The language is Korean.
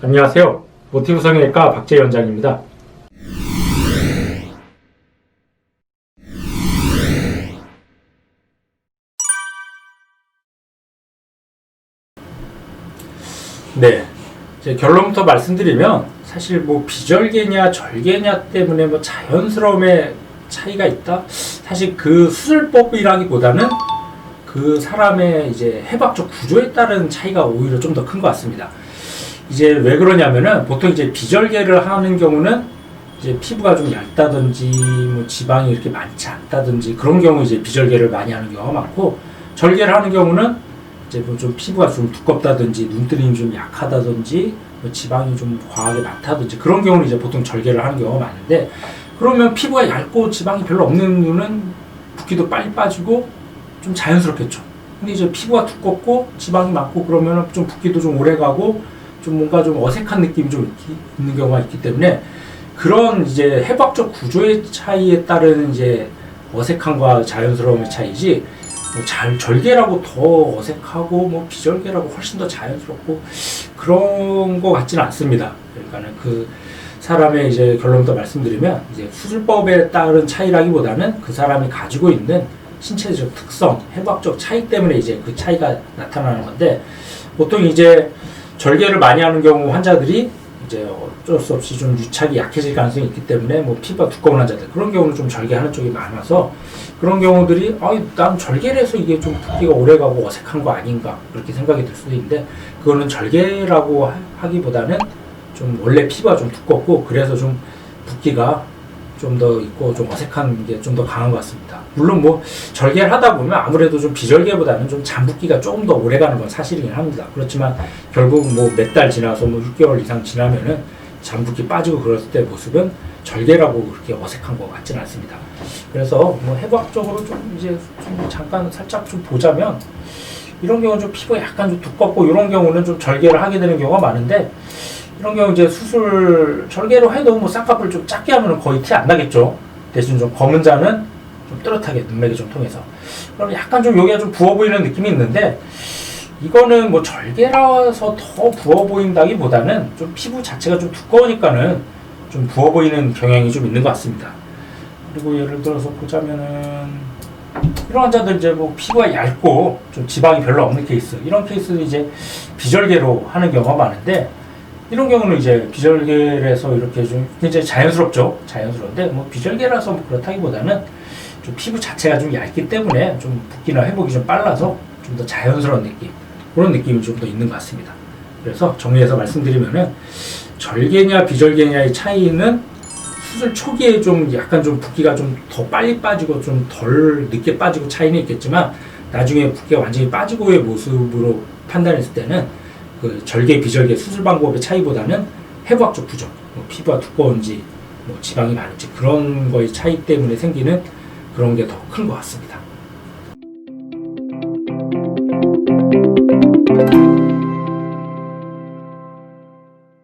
안녕하세요. 모티브 성형외과 박재희 원장입니다. 네, 이제 결론부터 말씀드리면 사실 뭐 비절개냐 절개냐 때문에 뭐 자연스러움의 차이가 있다. 사실 그 수술법이라기보다는 그 사람의 이제 해박적 구조에 따른 차이가 오히려 좀 더 큰 것 같습니다. 이제 왜 그러냐면은 보통 이제 비절개를 하는 경우는 이제 피부가 좀 얇다든지 뭐 지방이 이렇게 많지 않다든지 그런 경우 이제 비절개를 많이 하는 경우가 많고, 절개를 하는 경우는 이제 뭐 좀 피부가 좀 두껍다든지 눈뜨림이 좀 약하다든지 뭐 지방이 좀 과하게 많다든지 그런 경우는 이제 보통 절개를 하는 경우가 많은데, 그러면 피부가 얇고 지방이 별로 없는 이유는 붓기도 빨리 빠지고 좀 자연스럽겠죠. 근데 이제 피부가 두껍고 지방이 많고 그러면 좀 붓기도 좀 오래 가고 좀 뭔가 좀 어색한 느낌이 좀 있는 경우가 있기 때문에, 그런 이제 해박적 구조의 차이에 따른 이제 어색함과 자연스러움의 차이지, 뭐 절개라고 더 어색하고 뭐 비절개라고 훨씬 더 자연스럽고 그런 거 같지는 않습니다. 그러니까는 그 사람의 이제 결론부터 말씀드리면, 이제 수술법에 따른 차이라기보다는 그 사람이 가지고 있는 신체적 특성, 해박적 차이 때문에 이제 그 차이가 나타나는 건데, 보통 이제 절개를 많이 하는 경우 환자들이 이제 어쩔 수 없이 좀 유착이 약해질 가능성이 있기 때문에 뭐 피부가 두꺼운 환자들, 그런 경우는 좀 절개하는 쪽이 많아서 그런 경우들이 난 절개를 해서 이게 좀 붓기가 오래가고 어색한 거 아닌가 그렇게 생각이 들 수도 있는데, 그거는 절개라고 하기보다는 좀 원래 피부가 좀 두껍고 그래서 좀 붓기가 좀 더 있고 좀 어색한 게 좀 더 강한 것 같습니다. 물론 뭐 절개를 하다 보면 아무래도 좀 비절개보다는 좀 잠붓기가 조금 더 오래 가는 건 사실이긴 합니다. 그렇지만 결국 뭐 몇 달 지나서 뭐 6개월 이상 지나면은 잠붓기 빠지고 그랬을 때 모습은 절개라고 그렇게 어색한 것 같지는 않습니다. 그래서 뭐 해부학적으로 좀 이제 좀 잠깐 살짝 좀 보자면, 이런 경우는 좀 피부가 약간 좀 두껍고 이런 경우는 좀 절개를 하게 되는 경우가 많은데, 이런 경우 이제 절개로 해도 뭐 쌍꺼풀 좀 작게 하면 거의 티 안 나겠죠. 대신 좀 검은 자는 좀 또렷하게 눈매가 좀 통해서. 그럼 약간 좀 여기가 좀 부어 보이는 느낌이 있는데, 이거는 뭐 절개라서 더 부어 보인다기보다는 좀 피부 자체가 좀 두꺼우니까는 좀 부어 보이는 경향이 좀 있는 것 같습니다. 그리고 예를 들어서 보자면은, 이런 환자들 이제 뭐 피부가 얇고 좀 지방이 별로 없는 케이스, 이런 케이스는 이제 비절개로 하는 경우가 많은데, 이런 경우는 이제 비절개를 해서 이렇게 좀 굉장히 자연스럽죠. 자연스러운데 뭐 비절개라서 뭐 그렇다기보다는 좀 피부 자체가 좀 얇기 때문에 좀 붓기나 회복이 좀 빨라서 좀 더 자연스러운 느낌, 그런 느낌이 좀 더 있는 것 같습니다. 그래서 정리해서 말씀드리면은, 절개냐 비절개냐의 차이는 수술 초기에 좀 약간 좀 붓기가 좀 더 빨리 빠지고 좀 덜 늦게 빠지고 차이는 있겠지만, 나중에 붓기가 완전히 빠지고의 모습으로 판단했을 때는 그 절개 비절개 수술 방법의 차이보다는 해부학적 구조, 뭐 피부가 두꺼운지 뭐 지방이 많은지 그런 거의 차이 때문에 생기는 그런 게 더 큰 것 같습니다.